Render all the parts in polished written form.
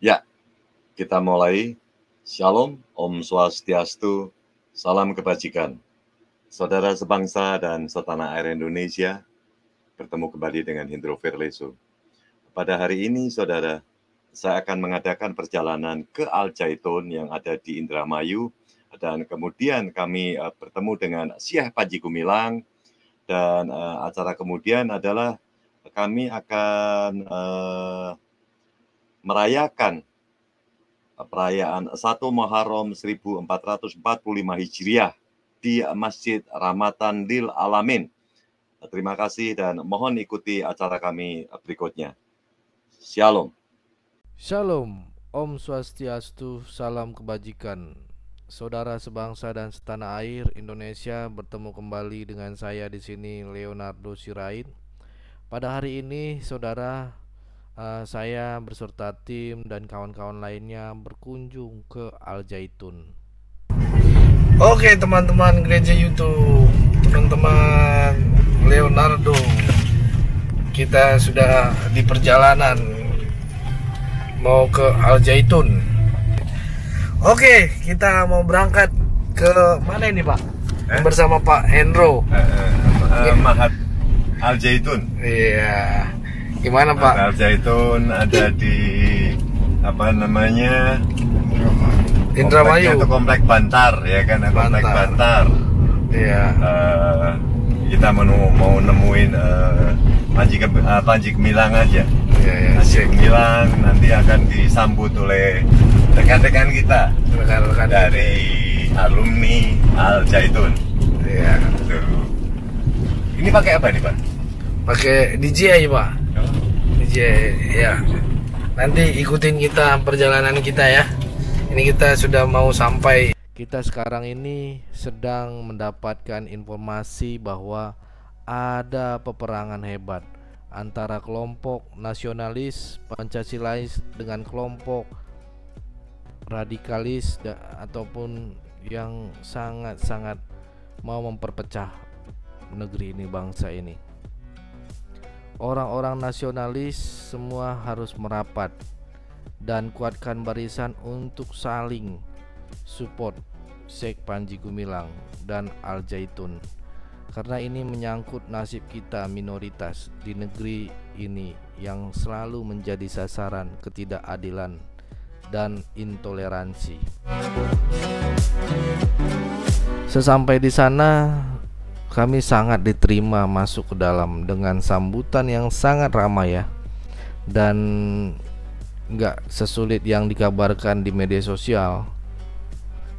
Ya, kita mulai. Shalom, Om Swastiastu, salam kebajikan. Saudara sebangsa dan setanah air Indonesia, bertemu kembali dengan Hendro Verleso. Pada hari ini, saudara, saya akan mengadakan perjalanan ke Al Zaitun yang ada di Indramayu, dan kemudian kami bertemu dengan Syekh Panji Gumilang, dan acara kemudian adalah kami akan merayakan perayaan 1 Muharram 1445 Hijriah di Masjid Rahmatan Lil Alamin. Terima kasih dan mohon ikuti acara kami berikutnya. Shalom. Shalom, Om Swastiastu, salam kebajikan. Saudara sebangsa dan setanah air Indonesia, bertemu kembali dengan saya di sini, Leonardo Sirait. Pada hari ini, saudara, saya beserta tim dan kawan-kawan lainnya berkunjung ke Al Zaitun. Oke teman-teman gereja YouTube, teman-teman Leonardo, kita sudah di perjalanan mau ke Al Zaitun. Oke, kita mau berangkat ke mana ini Pak? Bersama Pak Hendro. Mahat Al Zaitun. Iya. Gimana Pak? Al Zaitun ada di apa namanya? Indramayu atau Komplek Bantar ya kan? Komplek Bantar. Iya. Kita mau nemuin Panji Gumilang aja. Iya, Panji Gumilang nanti akan disambut oleh rekan-rekan kita, rekan-rekan dari alumni Al Zaitun. Iya. Ini pakai apa nih Pak? Pakai DJI Pak. DJI ya. Nanti ikutin kita perjalanan kita ya. Ini kita sudah mau sampai. Kita sekarang ini sedang mendapatkan informasi bahwa ada peperangan hebat antara kelompok nasionalis Pancasilais dengan kelompok radikalis ataupun yang sangat-sangat mau memperpecah negeri ini, bangsa ini. Orang-orang nasionalis semua harus merapat dan kuatkan barisan untuk saling support Syekh Panji Gumilang dan Al Zaitun, karena ini menyangkut nasib kita minoritas di negeri ini yang selalu menjadi sasaran ketidakadilan dan intoleransi. Sesampai di sana, kami sangat diterima masuk ke dalam dengan sambutan yang sangat ramai ya, dan nggak sesulit yang dikabarkan di media sosial.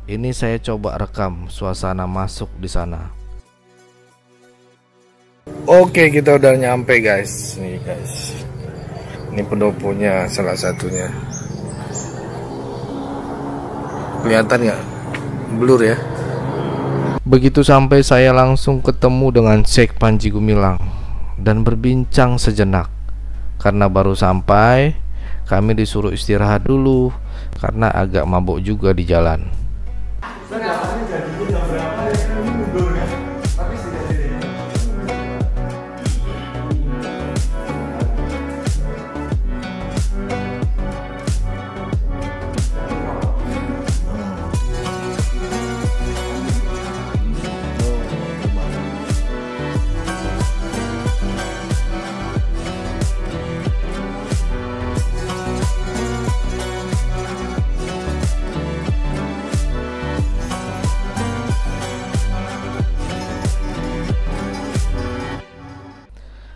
Ini saya coba rekam suasana masuk di sana. Oke, kita udah nyampe guys. Nih guys, ini pendoponya salah satunya. Kelihatan nggak? Blur ya. Begitu sampai, saya langsung ketemu dengan Syekh Panji Gumilang dan berbincang sejenak. Karena baru sampai, kami disuruh istirahat dulu karena agak mabuk juga di jalan.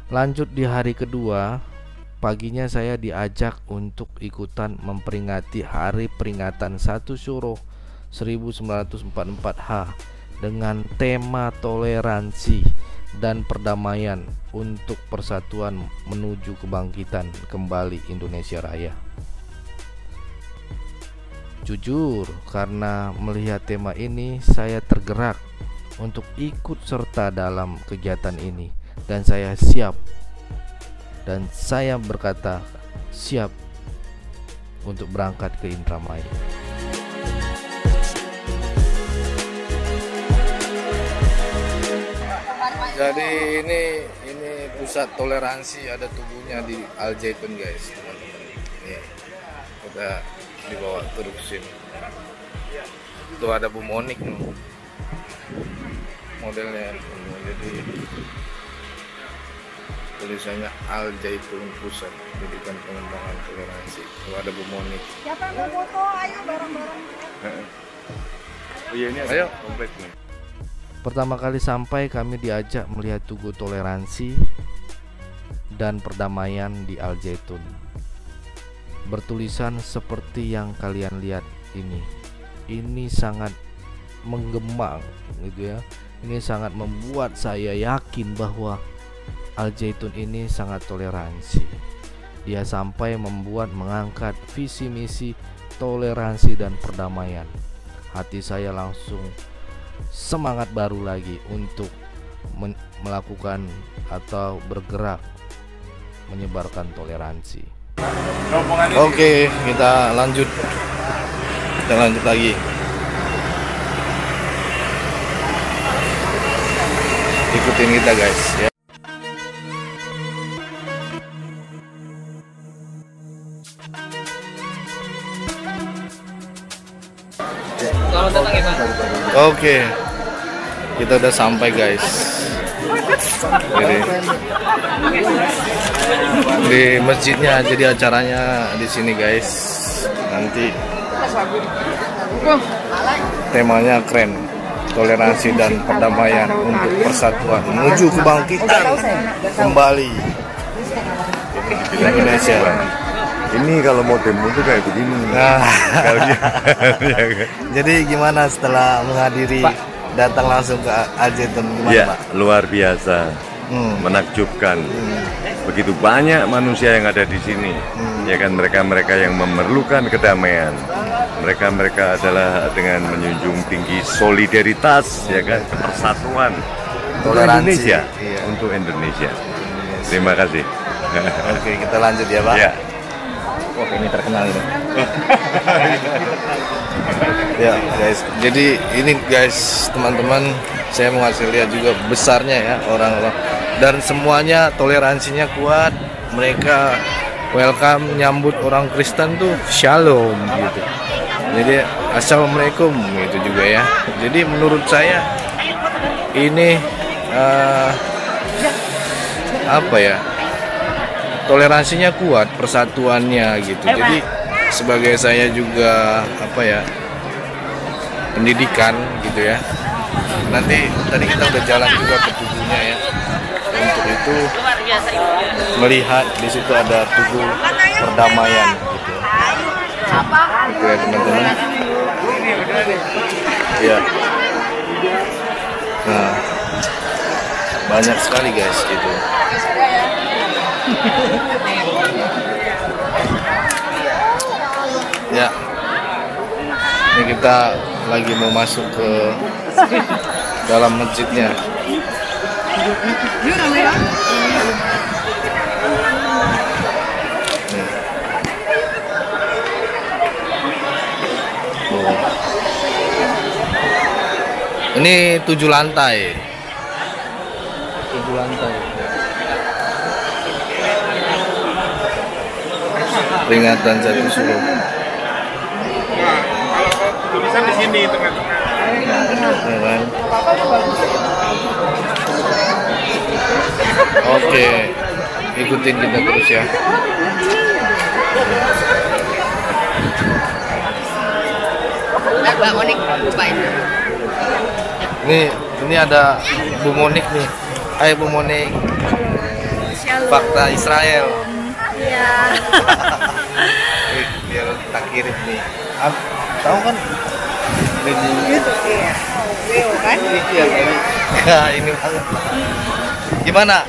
Lanjut di hari kedua, paginya saya diajak untuk ikutan memperingati hari peringatan 1 Syuro 1944H dengan tema toleransi dan perdamaian untuk persatuan menuju kebangkitan kembali Indonesia Raya. Jujur, karena melihat tema ini, saya tergerak untuk ikut serta dalam kegiatan ini. Dan saya siap, dan saya berkata siap untuk berangkat ke Indramayu. Jadi ini pusat toleransi, ada tubuhnya di Al Zaitun guys, teman-teman. Nih, Kita dibawa turun ke sini. Tuh ada Bu Monik nih. Modelnya jadi tulisannya Al Zaitun Pusat Pendidikan Pengembangan Toleransi. Tuh ada Bu Monik. Siapa yang mau foto? Ayo bareng-bareng. Oh iya, ini Ayo. komplit nih. Pertama kali sampai kami diajak melihat Tugu Toleransi dan Perdamaian di Al Zaitun. Bertulisan seperti yang kalian lihat ini. Ini sangat menggema gitu ya. Ini sangat membuat saya yakin bahwa Al Zaitun ini sangat toleransi. Dia sampai mengangkat visi misi toleransi dan perdamaian. Hati saya langsung semangat baru lagi untuk melakukan atau bergerak menyebarkan toleransi. Oke, kita lanjut lagi. Ikutin kita guys ya. Oke, kita udah sampai guys. Di masjidnya, jadi acaranya di sini guys. Nanti temanya keren, toleransi dan perdamaian untuk persatuan menuju kebangkitan kembali Indonesia. Ini kalau mau demo tuh kayak begini. Nah, jadi gimana setelah menghadiri datang langsung ke Al Zaitun, gimana Ya, Pak? luar biasa, menakjubkan. Begitu banyak manusia yang ada di sini, ya kan, mereka-mereka yang memerlukan kedamaian. Mereka adalah dengan menjunjung tinggi solidaritas, ya kan, persatuan, Toleransi. Indonesia, Iya. untuk Indonesia. Terima kasih. Oke, kita lanjut ya Pak. Ya. Wah, ini terkenal ini. Ya guys, jadi ini guys teman-teman, saya mau ngasih lihat juga besarnya ya orang-orang, dan semuanya toleransinya kuat. Mereka welcome, nyambut orang Kristen tuh shalom gitu. Jadi assalamualaikum gitu juga ya. Jadi menurut saya ini apa ya? Toleransinya kuat, persatuannya gitu. Jadi sebagai saya juga apa ya, pendidikan gitu ya. Nanti tadi kita udah jalan juga ke tugunya ya. Untuk itu melihat di situ ada tugu perdamaian gitu. Oke ya teman-teman. Ya. Nah, banyak sekali guys gitu. Ya, ini kita lagi mau masuk ke dalam masjidnya. Ini 7 lantai. 7 lantai. Peringatan Jatuh Suruh. Tulisan di sini tengah-tengah. Ya kan? Oke, ikutin kita terus ya. Mbak Monik, lupain. Ini ada Bu Monik nih. Hai Bu Monik. Fakta Israel. Iya. Biar tak kirim nih. Tahu kan? Gitu ya. Leo kan? Iya. Ini banget. Gimana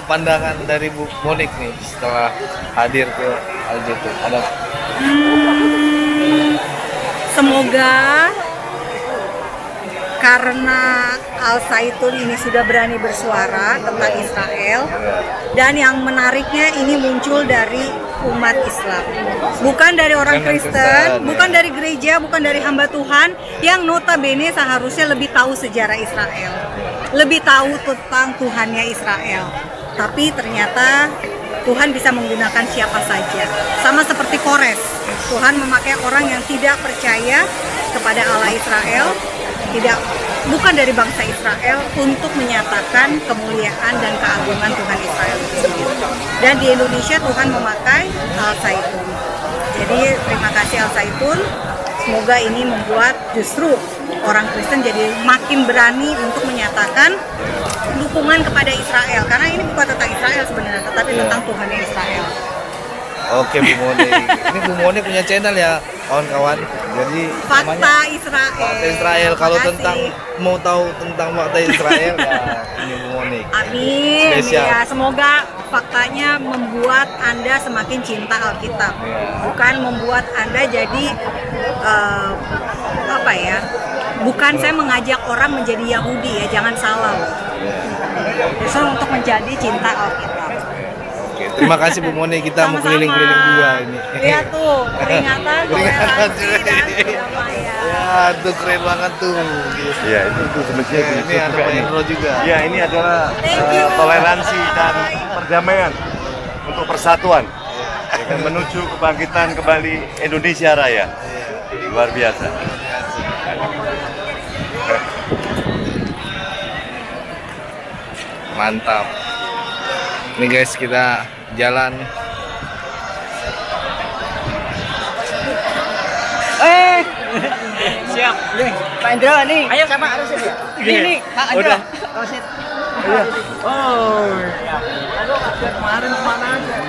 pandangan dari Bu Monik nih setelah hadir ke Al Zaitun? Ada Semoga karena Al Zaitun ini sudah berani bersuara tentang Israel, dan yang menariknya ini muncul dari umat Islam, bukan dari orang Kristen, bukan dari gereja, bukan dari hamba Tuhan yang notabene seharusnya lebih tahu sejarah Israel, lebih tahu tentang Tuhannya Israel. Tapi ternyata Tuhan bisa menggunakan siapa saja. Sama seperti Kores, Tuhan memakai orang yang tidak percaya kepada Allah Israel, bukan dari bangsa Israel, untuk menyatakan kemuliaan dan keagungan Tuhan Israel itu sendiri. Dan di Indonesia Tuhan memakai Al Zaitun. Jadi terima kasih Al Zaitun. Semoga ini membuat justru orang Kristen jadi makin berani untuk menyatakan dukungan kepada Israel. Karena ini bukan tentang Israel sebenarnya, tetapi tentang Tuhan Israel. Oke Bu Moni, ini Bu Moni punya channel ya kawan-kawan. Jadi Fakta Israel. Fakta Israel. Kalau mau tahu tentang fakta Israel ya ini Bu Moni. Amin. Spesial. Ya, semoga faktanya membuat Anda semakin cinta Alkitab. Bukan membuat Anda jadi bukan saya mengajak orang menjadi Yahudi ya, jangan salah. Justru untuk menjadi cinta Alkitab. Terima kasih Bu Moni, kita mau keliling-keliling dua ini. Lihat tuh, peringatan, toleransi, dan kedamaian. Ya, tuh keren banget tuh. Ya, itu semestinya Ini ada Pak Indro juga. Ya, ini adalah toleransi dan perdamaian untuk persatuan. Akan menuju kebangkitan kembali Indonesia Raya. Luar biasa. Mantap. Nih guys, kita jalan. Siap. Pak Indro nih, Ayo. siapa harus ini? Ini, Pak Indro. udah. Oh, kemarin kemana aja?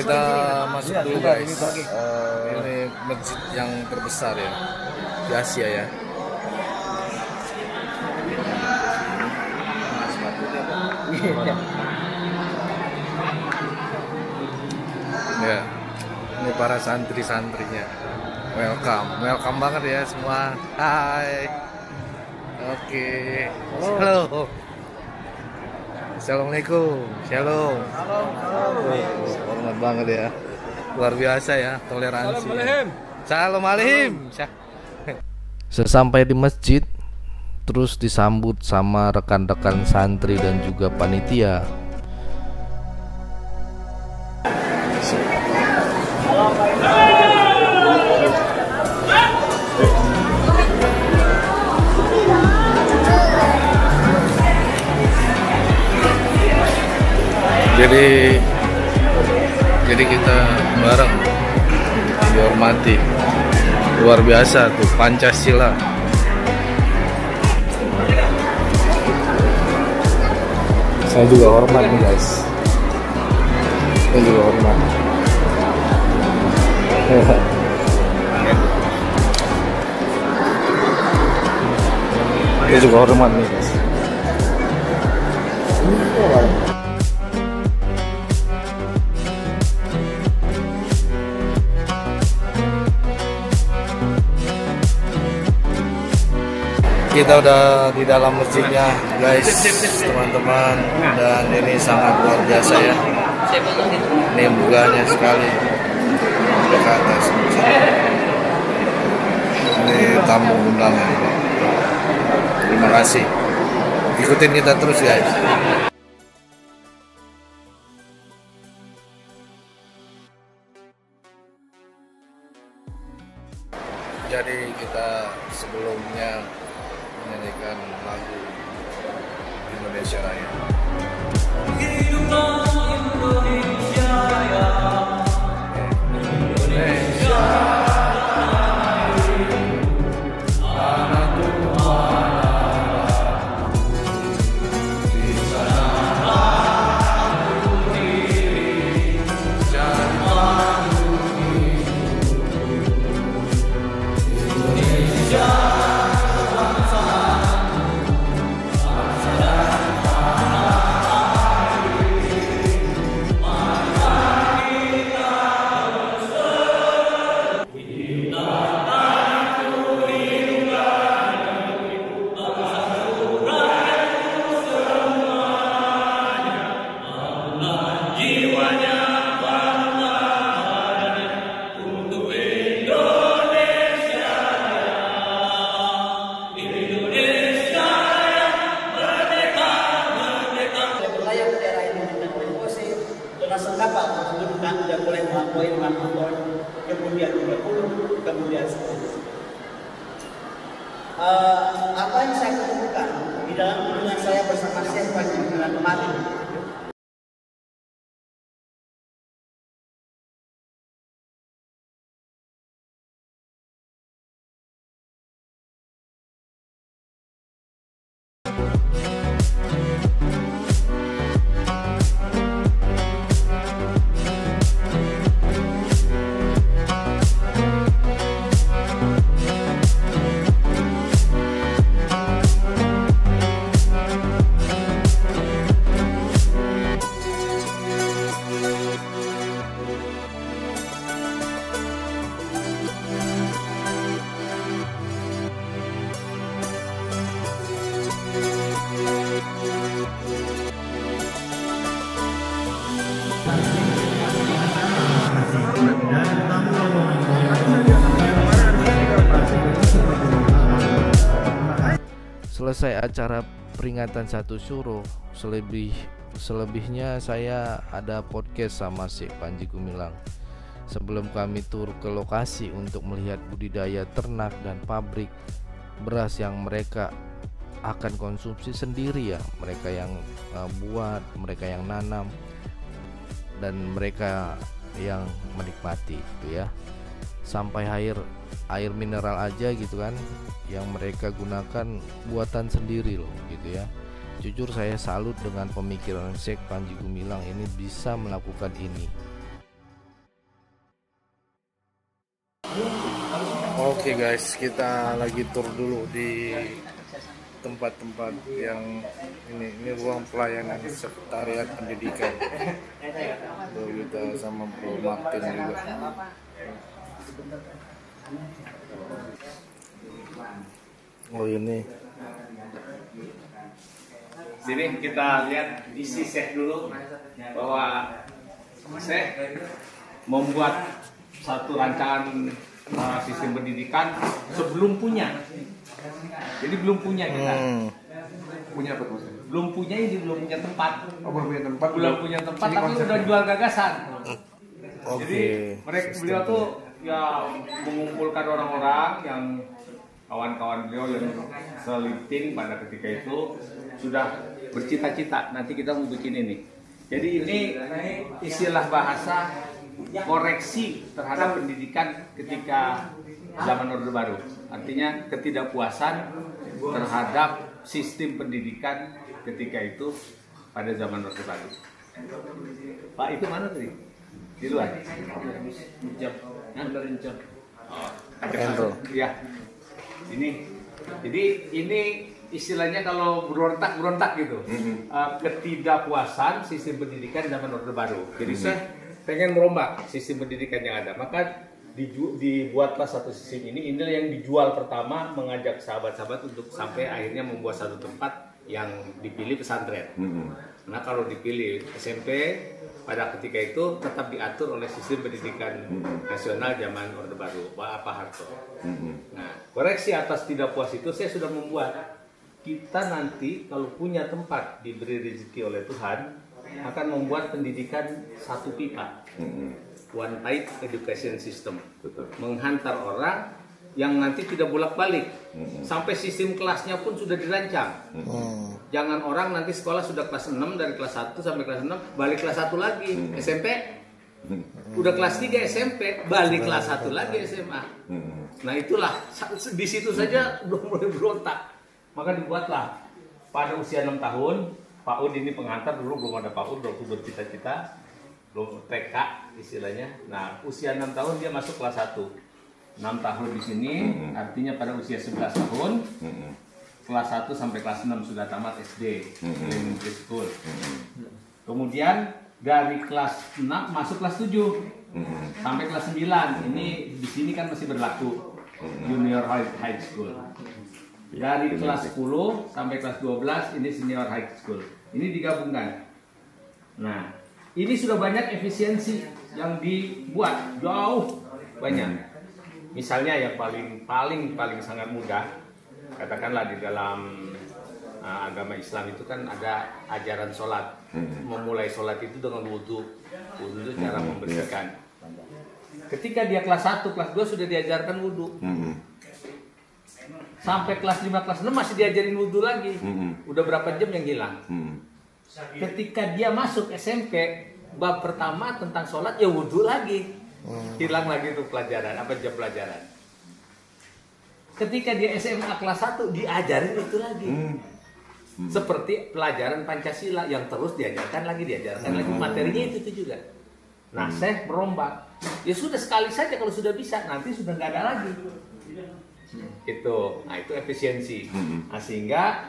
Kita masuk dulu guys. Ini masjid yang terbesar ya di Asia ya. Ya, ini para santri-santrinya. Welcome banget ya semua. Hai. Oke. Halo. Assalamualaikum. Shalom. Hormat banget ya. Luar biasa ya toleransi. Salam alaikum. Sesampai di masjid, terus disambut sama rekan-rekan santri dan juga panitia. Jadi kita bareng dihormati. Luar biasa tuh Pancasila. Saya juga hormat nih guys. Saya juga hormat. Saya juga hormat nih guys. Kita udah di dalam masjidnya guys, teman-teman, dan ini sangat luar biasa ya. Ini megahnya sekali ke atas masjid. Ini tamu undangan. Terima kasih. Ikutin kita terus guys. Jadi kita sebelumnya menyanyikan lagu Indonesia Raya. Indonesia tanah Tuhan, di sana aku diri dan mandiri. Indonesia poin Ramadan, kemudian 30, kemudian 10. Apa yang saya ketemukan di dalam kunjungan saya bersama Syekh Panji Gumilang kemarin? Selesai acara peringatan 1 Syuro, selebihnya saya ada podcast sama Syekh Panji Gumilang. Sebelum kami tur ke lokasi untuk melihat budidaya ternak dan pabrik beras yang mereka akan konsumsi sendiri ya, mereka yang buat, mereka yang nanam, dan mereka yang menikmati gitu ya. Sampai air mineral aja gitu kan yang mereka gunakan buatan sendiri loh gitu ya. Jujur saya salut dengan pemikiran Syekh Panji Gumilang ini bisa melakukan ini. Oke guys, kita lagi tur dulu di tempat-tempat yang ini ruang pelayanan sekretariat pendidikan. Tuh kita sama Bro Martin juga. Oh ini. Sini kita lihat isi Syekh dulu, bahwa Syekh membuat satu rancangan sistem pendidikan sebelum punya. Jadi belum punya kita. Punya apa maksudnya? Belum punya, ini belum punya tempat. Oh, belum punya tempat. Belum punya tempat, tapi udah jual gagasan. Oke. Jadi beliau tuh ya mengumpulkan orang-orang yang kawan-kawan beliau yang seliting pada ketika itu sudah bercita-cita nanti kita mau bikin ini. Jadi ini istilah bahasa koreksi terhadap pendidikan ketika zaman Orde Baru. Artinya ketidakpuasan terhadap sistem pendidikan ketika itu pada zaman Orde Baru. Pak, itu mana tadi? Di luar? Ya. Jadi ini istilahnya kalau berontak gitu. Ketidakpuasan sistem pendidikan zaman Orde Baru. Jadi saya pengen merombak sistem pendidikan yang ada. Maka dibuatlah satu sistem ini. Inilah yang dijual pertama, mengajak sahabat-sahabat untuk sampai akhirnya membuat satu tempat yang dipilih pesantren. Nah kalau dipilih SMP pada ketika itu tetap diatur oleh sistem pendidikan nasional zaman Orde Baru, Pak Harto. Nah, koreksi atas tidak puas itu saya sudah membuat. Kita nanti kalau punya tempat diberi rezeki oleh Tuhan akan membuat pendidikan satu pipa, one pipe education system. Menghantar orang yang nanti tidak bolak-balik. Sampai sistem kelasnya pun sudah dirancang. Jangan orang nanti sekolah sudah kelas 6, dari kelas 1 sampai kelas 6 balik kelas 1 lagi. SMP udah kelas 3 SMP balik kelas 1 lagi SMA. Nah itulah, di situ saja udah mulai berontak. Maka dibuatlah pada usia 6 tahun. PAUD ini pengantar, dulu belum ada PAUD, waktu bercita-cita, belum TK istilahnya. Nah usia 6 tahun dia masuk kelas 1. 6 tahun di sini, artinya pada usia 11 tahun, kelas 1 sampai kelas 6 sudah tamat SD, elementary school. Kemudian dari kelas 6 masuk kelas 7 sampai kelas 9. Ini di sini kan masih berlaku junior high school. Dari kelas 10 sampai kelas 12 ini senior high school. Ini digabungkan. Nah, ini sudah banyak efisiensi yang dibuat, jauh banyak. Misalnya yang paling sangat mudah, katakanlah di dalam agama Islam itu kan ada ajaran sholat. Memulai sholat itu dengan wudhu. Wudhu itu cara membersihkan. Ketika dia kelas 1, kelas 2 sudah diajarkan wudhu. Sampai kelas 5, kelas 6 masih diajarin wudhu lagi. Udah berapa jam yang hilang. Ketika dia masuk SMP, bab pertama tentang sholat ya wudhu lagi. Hilang lagi tuh pelajaran, jam pelajaran. Ketika dia SMA kelas 1 diajarin itu lagi. Seperti pelajaran Pancasila yang terus diajarkan lagi materinya itu juga. Nah, saya merombak. Ya sudah sekali saja kalau sudah bisa, nanti sudah nggak ada lagi. Itu efisiensi. Nah, sehingga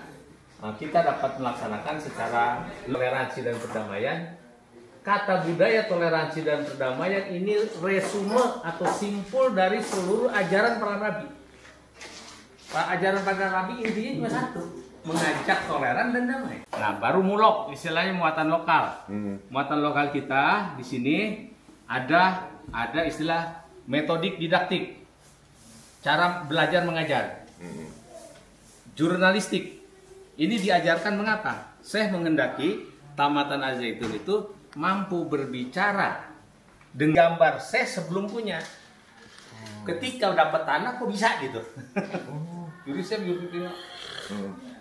kita dapat melaksanakan secara toleransi dan perdamaian. Kata budaya toleransi dan perdamaian ini resume atau simpul dari seluruh ajaran para nabi. Ajaran para nabi intinya cuma satu, mengajak toleran dan damai. Nah, baru mulok, istilahnya muatan lokal. Muatan lokal kita di sini ada istilah metodik didaktik, cara belajar mengajar. Jurnalistik ini diajarkan mengapa? Syekh menghendaki tamatan Al-Zaitun itu mampu berbicara dengan gambar Syekh sebelum punya. Ketika dapat tanah kok bisa gitu. Jadi saya berpikir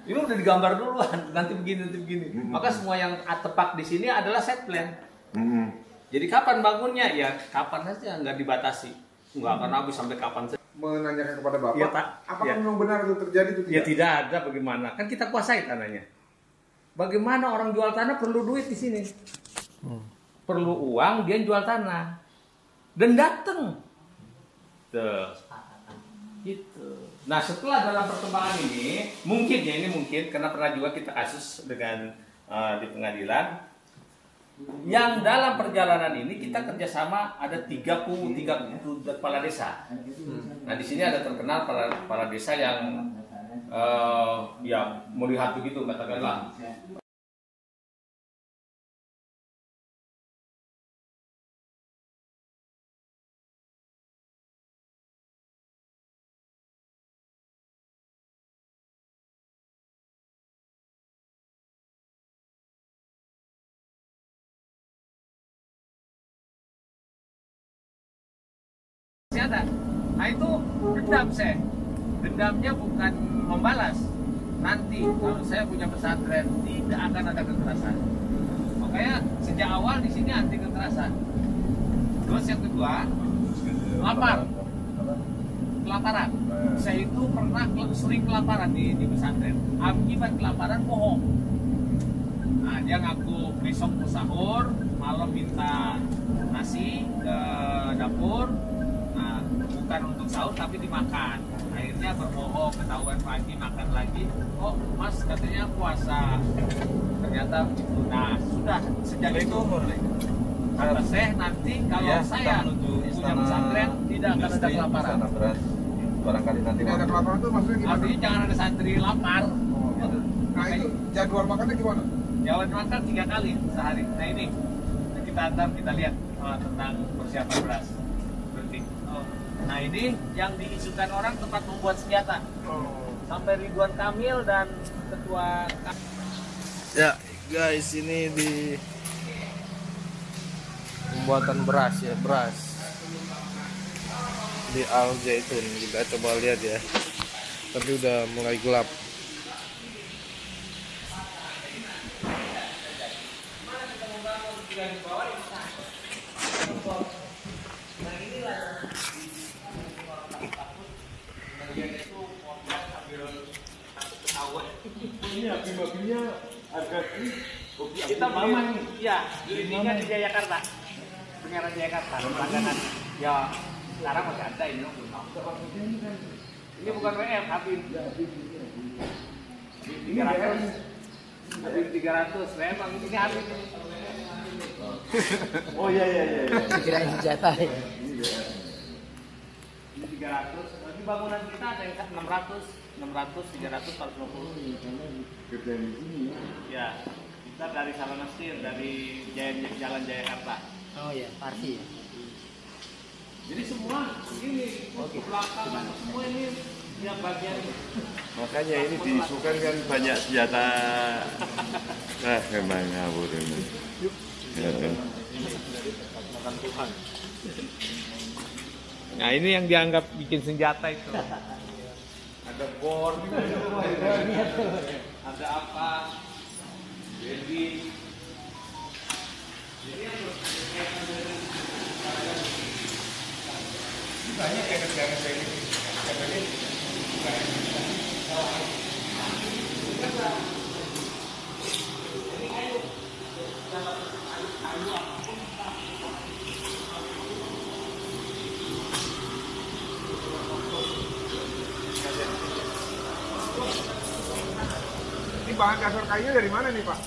ini udah digambar duluan, nanti begini. Maka semua yang tepat di sini adalah set plan. Jadi kapan bangunnya? Ya kapan saja, nggak dibatasi. Nggak akan habis sampai kapan saja. Menanyakan kepada Bapak, Ya, apakah memang benar itu terjadi itu tidak? Ya tidak ada bagaimana. Kan kita kuasai tanahnya. Bagaimana orang jual tanah perlu duit di sini. Perlu uang, dia jual tanah. Dan datang. Tuh. Gitu. Nah, setelah dalam perkembangan ini mungkin karena pernah juga kita kasus dengan di pengadilan yang dalam perjalanan ini kita kerjasama ada 33 kepala desa. Nah, di sini ada terkenal kepala desa yang melihat begitu katakanlah. Ada. Nah itu dendam saya. Dendamnya bukan membalas. Nanti kalau saya punya pesantren tidak akan ada kekerasan. Makanya sejak awal di sini anti kekerasan. Terus yang kedua, kelaparan. Saya itu pernah sering kelaparan di pesantren. Akibat kelaparan bohong. Nah, dia ngaku besok mau sahur, malam minta nasi ke dapur. Bukan untuk sahur tapi dimakan. Akhirnya berbohong, ketahuan pagi makan lagi. Oh mas katanya puasa. Ternyata itu. Nah sudah sejak itu kata Syekh nanti kalau saya punya pesantren tidak akan ada kelaparan. Barangkali nanti Tidak ada kelaparan itu maksudnya gimana? Artinya jangan ada santri lapar. Nah itu jadwal makannya gimana? Jadwal makan 3 kali sehari. Nah ini kita lihat tentang persiapan beras. Nah ini yang diisukan orang tempat membuat senjata. Sampai Ridwan Kamil dan ketua. Ya guys, ini di pembuatan beras di Al-Zaitun. Kita coba lihat ya. Tapi udah mulai gelap. Kita memang dirinya di Jayakarta, penyiaran Jayakarta, langganan. Ya sekarang masih ada ini. Ini bukan WF, Habib. 300. Habib 300, memang ini Habib. Oh iya. Kirain senjata ya. 300. Di bangunan kita ada yang 600, 300, 450. Kerja di sini Ya, kita dari Salanasir, dari Jalan Jayakarta. Oh ya, Parsi ya. Jadi semua ini ke belakang semua ini yang bagian. Makanya ini diisukan kan banyak senjata. Memang ngawur ini. Nah ini yang dianggap bikin senjata itu. Ada bor, ada apa? Jadi banyak kayak negara kayak ini. Ini bahan dasar kayunya dari mana nih Pak?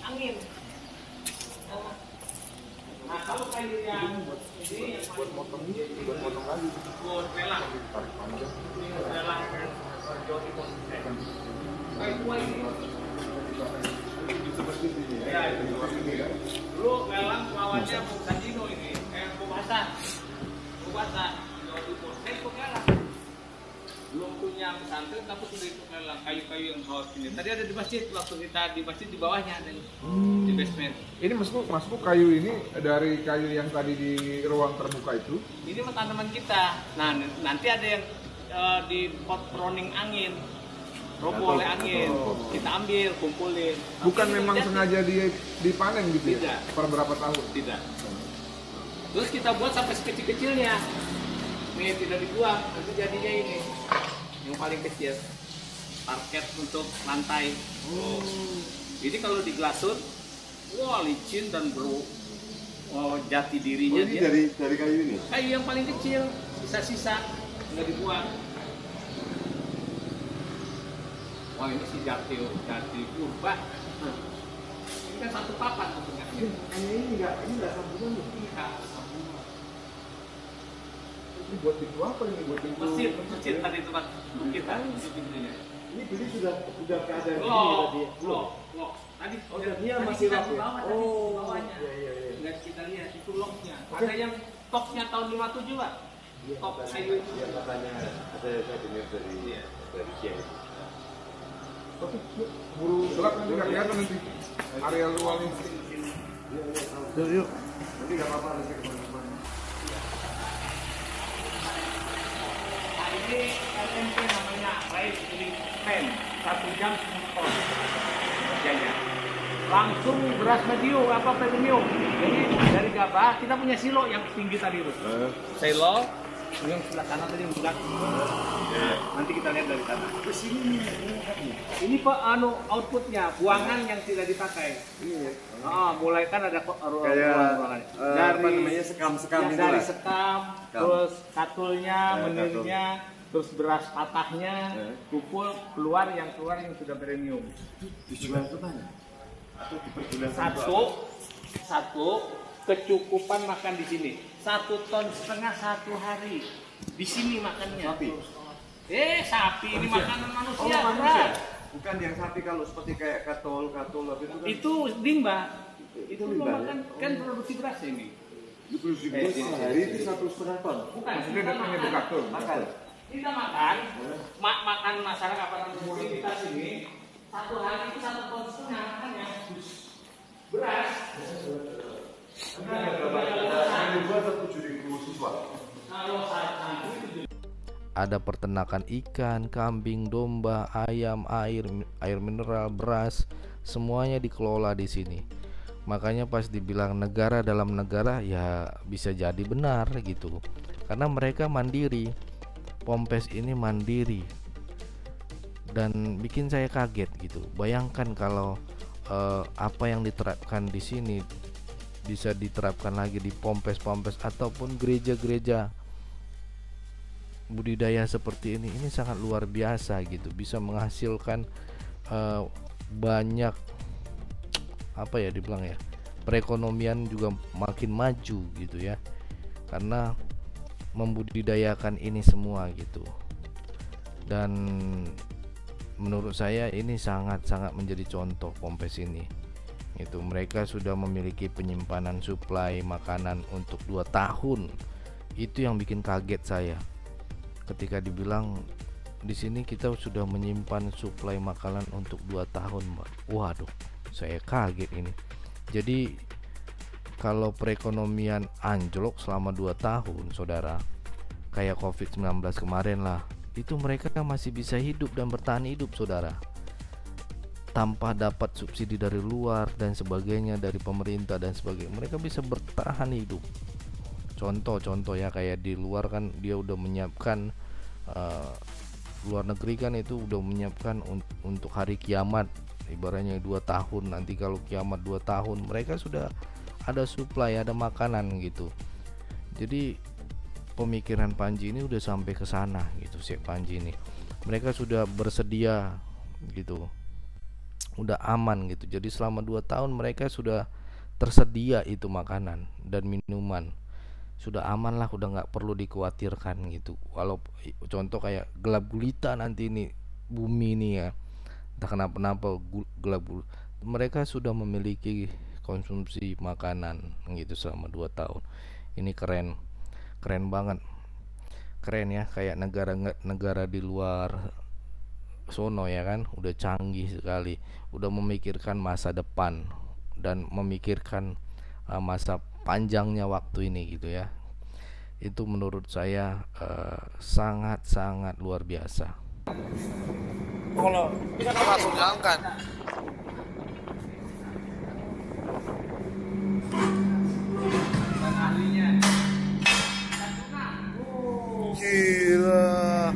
Angin. Nah kalau kayu yang ini yang buat potong lagi. Buat pelang. Pelang. Kayu tua ini. Ya itu. Dulu pelang lawannya bukan Dino ini, Bubasan. Jawa Timur. Saya ikut pelang. Belum punya pesantren tapi sudah ikut lelang kayu-kayu yang bawa sini. Tadi ada di masjid, waktu kita di masjid di bawahnya ada di basement. Ini maksudku kayu ini dari kayu yang tadi di ruang terbuka itu? Ini tanaman kita. Nah nanti ada yang di pot proning angin, roboh oleh angin. Kita ambil, kumpulin. Bukan Tapi memang jadi. sengaja dipanen gitu ya? Tidak. Per berapa tahun? Tidak. Terus kita buat sampai sekecil-kecilnya. Nih tidak dibuang, nanti jadinya ini yang paling kecil. Parket untuk lantai. Ini kalau diglasur, wah licin dan jati dirinya dia. Dari kayu ini. Kayu yang paling kecil, sisa-sisa nggak dibuang. Wah ini si jati purba. Ini kan satu papan sebenarnya. Ini nggak sambungan loh. Iya. Ini buat pintu apa ini? Buat pintu Masjid tadi tempat kita itu pintunya. Ini beli sudah keadaan ini tadi. Lock. Tadi dia masih lock ya? bawahnya. Iya. Nggak kita lihat itu locknya. Ada yang toknya tahun 57 Pak. Tok kayu itu. Ya katanya ada saya dengar dari Kiai. Tapi buru gelap nanti nggak kelihatan nanti area luarnya. Yuk. Nanti nggak apa-apa nanti kemana-mana. Ini SMP namanya Rice Milling Pen, 1 jam 10 ton kerjanya. Langsung beras medium apa premium. Jadi dari Gabah kita punya silo yang tinggi tadi itu. Silo yang sebelah kanan tadi yang bulat. Nanti kita lihat dari sana. Ini Pak outputnya buangan yang tidak dipakai. Mulai kan ada ruangan. Namanya sekam-sekam itu Dari lah. sekam, terus katulnya, menirnya, terus beras patahnya, kumpul keluar yang sudah premium. Dijual ke mana? Atau diperjual Satu kecukupan makan di sini. 1,5 ton 1 hari di sini makannya. Sapi? Sapi ini makanan manusia. manusia. Bro. Bukan yang sapi kalau seperti kayak katol apa itu kan? Itu limbah. Itu limbah, makan ya? kan produksi beras ini. Sehari itu 1,5 ton. Bukan. Maksudnya datangnya bekatul. Makan. Kita makan, makan masyarakat apa namanya kita sini 1 hari itu 1,5 ton makannya beras. Ada peternakan ikan, kambing, domba, ayam, air mineral, beras, semuanya dikelola di sini. Makanya pas dibilang negara dalam negara ya bisa jadi benar gitu. Karena mereka mandiri. Pompes ini mandiri. Dan bikin saya kaget gitu. Bayangkan kalau apa yang diterapkan di sini bisa diterapkan lagi di pompes-pompes ataupun gereja-gereja. Budidaya seperti ini sangat luar biasa gitu, bisa menghasilkan banyak apa ya dibilang ya, perekonomian juga makin maju gitu ya, karena membudidayakan ini semua gitu. Dan menurut saya ini sangat-sangat menjadi contoh Pompes ini. Itu mereka sudah memiliki penyimpanan suplai makanan untuk 2 tahun. Itu yang bikin kaget saya ketika dibilang di sini kita sudah menyimpan suplai makanan untuk 2 tahun, Mbak. Waduh, saya kaget ini. Jadi kalau perekonomian anjlok selama 2 tahun, saudara, kayak COVID-19 kemarin lah, itu mereka masih bisa hidup dan bertahan hidup, saudara, tanpa dapat subsidi dari luar dan sebagainya, dari pemerintah dan sebagainya. Mereka bisa bertahan hidup. Contoh ya, kayak di luar kan dia udah menyiapkan, luar negeri kan itu udah menyiapkan untuk hari kiamat, ibaratnya 2 tahun. Nanti kalau kiamat 2 tahun, mereka sudah ada supply, ada makanan gitu. Jadi pemikiran Panji ini udah sampai ke sana gitu, Syekh Panji ini. Mereka sudah bersedia gitu, udah aman gitu. Jadi selama 2 tahun mereka sudah tersedia itu makanan dan minuman, sudah aman lah, udah nggak perlu dikhawatirkan gitu. Walau contoh kayak gelap gulita nanti ini bumi ini ya, entah kenapa gelap gulita, mereka sudah memiliki konsumsi makanan gitu selama 2 tahun. Ini keren banget, keren ya, kayak negara di luar sono ya kan, udah canggih sekali, udah memikirkan masa depan dan memikirkan masa panjangnya waktu ini gitu ya. Itu menurut saya sangat luar biasa. Kalau bisa langsung diangkat. Gila.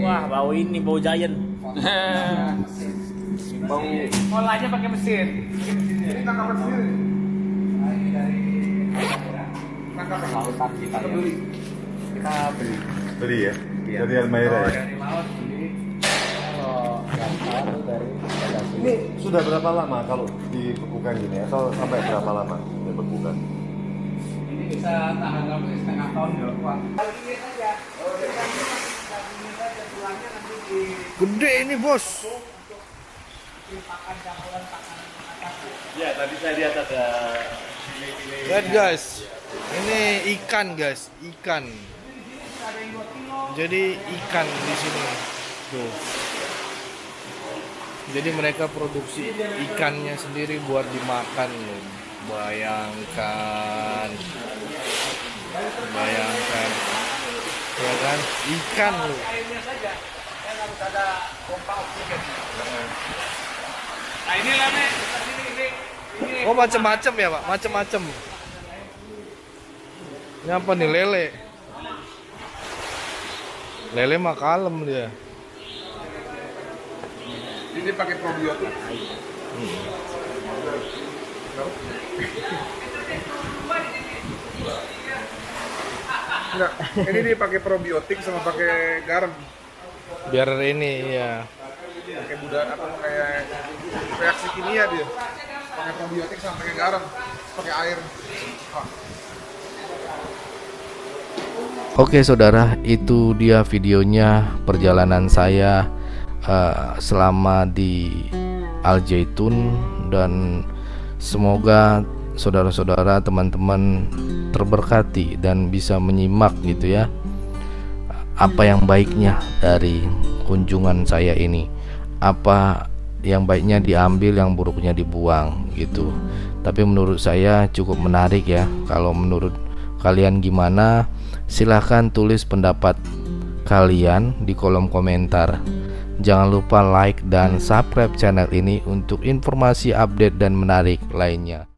Wah, bau ini, bau giant. Bau olahnya pakai mesin. Ini tangkapan sendiri. Tangkapan kita beli. Kita beli. Beli ya? Dari Almaira ya? Dari laut beli. Kalau yang laut dari bagasi. Ini sudah berapa lama kalau dibekukan gini? Atau sampai berapa lama dibekukan? Ini bisa tahan sampai setengah tahun ya, Pak. Gede ini, Bos. Ya, tadi saya lihat ada Lihat guys, ini ikan guys, ikan. Jadi ikan di sini, tuh. Jadi mereka produksi ikannya sendiri buat dimakan loh. Bayangkan, ya kan, ikan loh. Nah, ini lah, Nek. Ini. Oh, macam-macam ya Pak, macam-macam. Ini apa nih, lele? Lele mah kalem dia. Ini pakai probiotik. Enggak, ini dia pakai probiotik sama pakai garam. Biar ini ya. Pakai budaya apa kayak reaksi kimia dia. Pakai probiotik sama pakai garam, pakai air. Oke saudara, itu dia videonya perjalanan saya selama di Al Zaitun, dan semoga saudara-saudara, teman-teman terberkati dan bisa menyimak gitu ya, apa yang baiknya dari kunjungan saya ini, apa yang baiknya diambil, yang buruknya dibuang gitu. Tapi menurut saya cukup menarik ya. Kalau menurut kalian gimana? Silahkan tulis pendapat kalian di kolom komentar. Jangan lupa like dan subscribe channel ini untuk informasi update dan menarik lainnya.